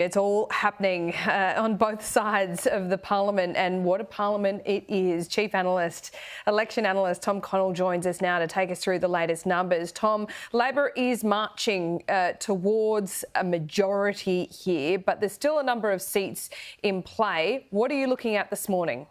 It's all happening on both sides of the parliament, and what a parliament it is. Chief Analyst, Election Analyst Tom Connell joins us now to take us through the latest numbers. Tom, Labor is marching towards a majority here, but there's still a number of seats in play. What are you looking at this morning?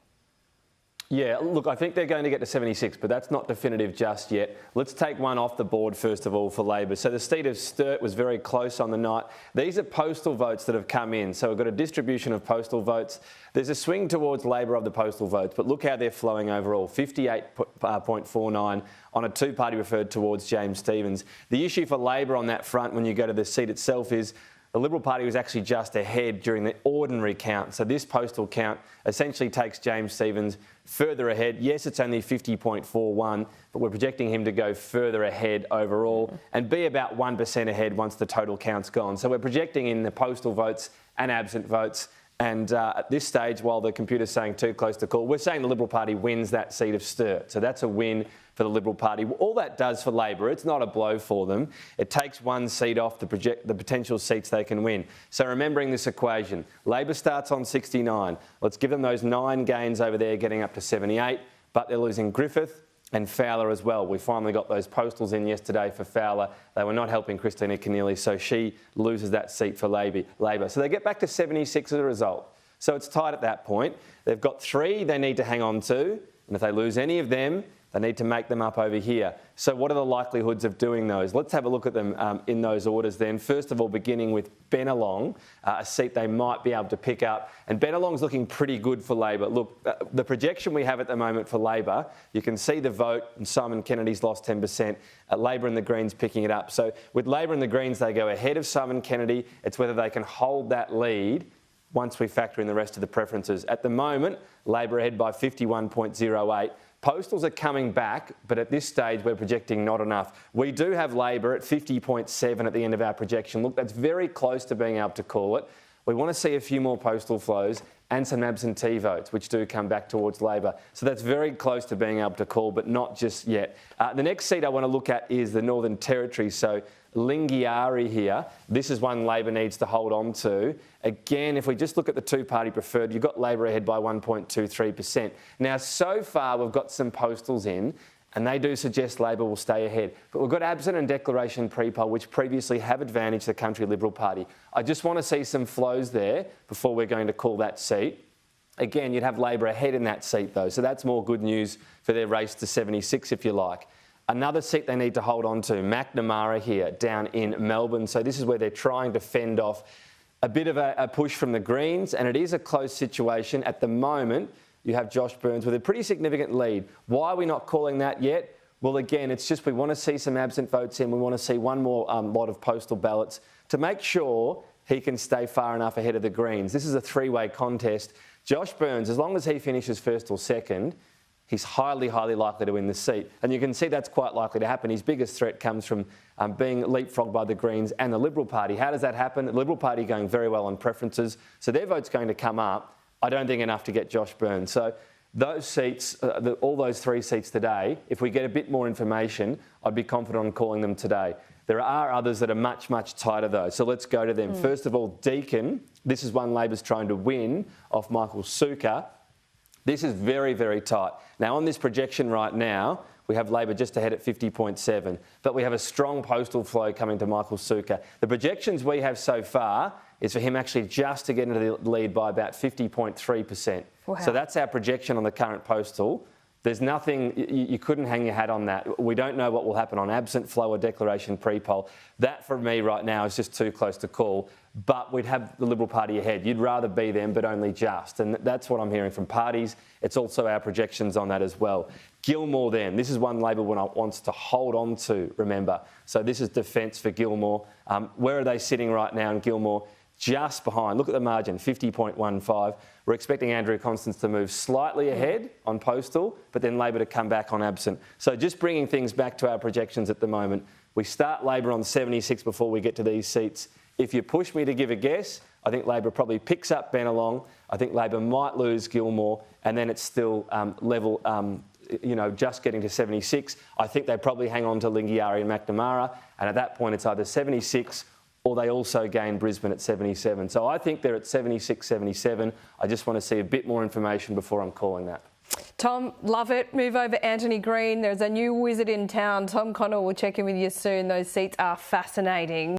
Yeah, look, I think they're going to get to 76, but that's not definitive just yet. Let's take one off the board, first of all, for Labor. So the seat of Sturt was very close on the night. These are postal votes that have come in. So we've got a distribution of postal votes. There's a swing towards Labor of the postal votes, but look how they're flowing overall. 58.49 on a two-party referred towards James Stephens. The issue for Labor on that front, when you go to the seat itself, is the Liberal Party was actually just ahead during the ordinary count. So this postal count essentially takes James Stephens further ahead. Yes, it's only 50.41, but we're projecting him to go further ahead overall and be about 1% ahead once the total count's gone. So we're projecting in the postal votes and absent votes. And at this stage, while the computer's saying too close to call, we're saying the Liberal Party wins that seat of Sturt. So that's a win for the Liberal Party. All that does for Labor, it's not a blow for them. It takes one seat off the potential seats they can win. So remembering this equation, Labor starts on 69. Let's give them those 9 gains over there, getting up to 78, but they're losing Griffith and Fowler as well. We finally got those postals in yesterday for Fowler. They were not helping Christina Keneally, so she loses that seat for Labor. So they get back to 76 as a result. So it's tight at that point. They've got 3 they need to hang on to, and if they lose any of them, they need to make them up over here. So what are the likelihoods of doing those? Let's have a look at them in those orders then. First of all, beginning with Bennelong, a seat they might be able to pick up. And Bennelong's looking pretty good for Labor. Look, the projection we have at the moment for Labor, you can see the vote, and Simon Kennedy's lost 10%. Labor and the Greens picking it up. So with Labor and the Greens, they go ahead of Simon Kennedy. It's whether they can hold that lead once we factor in the rest of the preferences. At the moment, Labor ahead by 51.08. Postals are coming back, but at this stage, we're projecting not enough. We do have Labor at 50.7 at the end of our projection. Look, that's very close to being able to call it. We want to see a few more postal flows and some absentee votes, which do come back towards Labor. So that's very close to being able to call, but not just yet. The next seat I want to look at is the Northern Territory. So Lingiari here, this is one Labor needs to hold on to. Again, if we just look at the two-party preferred, you've got Labor ahead by 1.23%. Now, so far, we've got some postals in, and they do suggest Labor will stay ahead. But we've got absent and declaration pre-poll, which previously have advantaged the Country Liberal Party. I just want to see some flows there before we're going to call that seat. Again, you'd have Labor ahead in that seat, though, so that's more good news for their race to 76, if you like. Another seat they need to hold on to, McNamara here, down in Melbourne. So this is where they're trying to fend off a bit of a push from the Greens, and it is a close situation. At the moment, you have Josh Burns with a pretty significant lead. Why are we not calling that yet? Well, again, it's just we want to see some absent votes in. We want to see one more lot of postal ballots to make sure he can stay far enough ahead of the Greens. This is a 3-way contest. Josh Burns, as long as he finishes first or second, he's highly, highly likely to win the seat. And you can see that's quite likely to happen. His biggest threat comes from being leapfrogged by the Greens and the Liberal Party. How does that happen? The Liberal Party going very well on preferences, so their vote's going to come up. I don't think enough to get Josh Burns. So those seats, all those 3 seats today, if we get a bit more information, I'd be confident on calling them today. There are others that are much, much tighter though, so let's go to them. First of all, Deakin. This is one Labor's trying to win off Michael Sukkar. This is very, very tight. Now, on this projection right now, we have Labor just ahead at 50.7, but we have a strong postal flow coming to Michael Sukkar. The projections we have so far is for him actually just to get into the lead by about 50.3%. Wow. So that's our projection on the current postal. There's nothing, you couldn't hang your hat on that. We don't know what will happen on absent flow or declaration pre-poll. That, for me, right now, is just too close to call. But we'd have the Liberal Party ahead. You'd rather be them, but only just. And that's what I'm hearing from parties. It's also our projections on that as well. Gilmore then. This is one Labor wants to hold on to, remember. So this is defence for Gilmore. Where are they sitting right now in Gilmore? Just behind. Look at the margin, 50.15. We're expecting Andrew Constance to move slightly ahead on postal, but then Labor to come back on absent. So just bringing things back to our projections at the moment. We start Labor on 76 before we get to these seats. If you push me to give a guess, I think Labor probably picks up Bennelong. I think Labor might lose Gilmore, and then it's still level, just getting to 76. I think they probably hang on to Lingiari and McNamara, and at that point it's either 76 or they also gain Brisbane at 77. So I think they're at 76, 77. I just want to see a bit more information before I'm calling that. Tom, love it. Move over Anthony Green. There's a new wizard in town. Tom Connell will check in with you soon. Those seats are fascinating.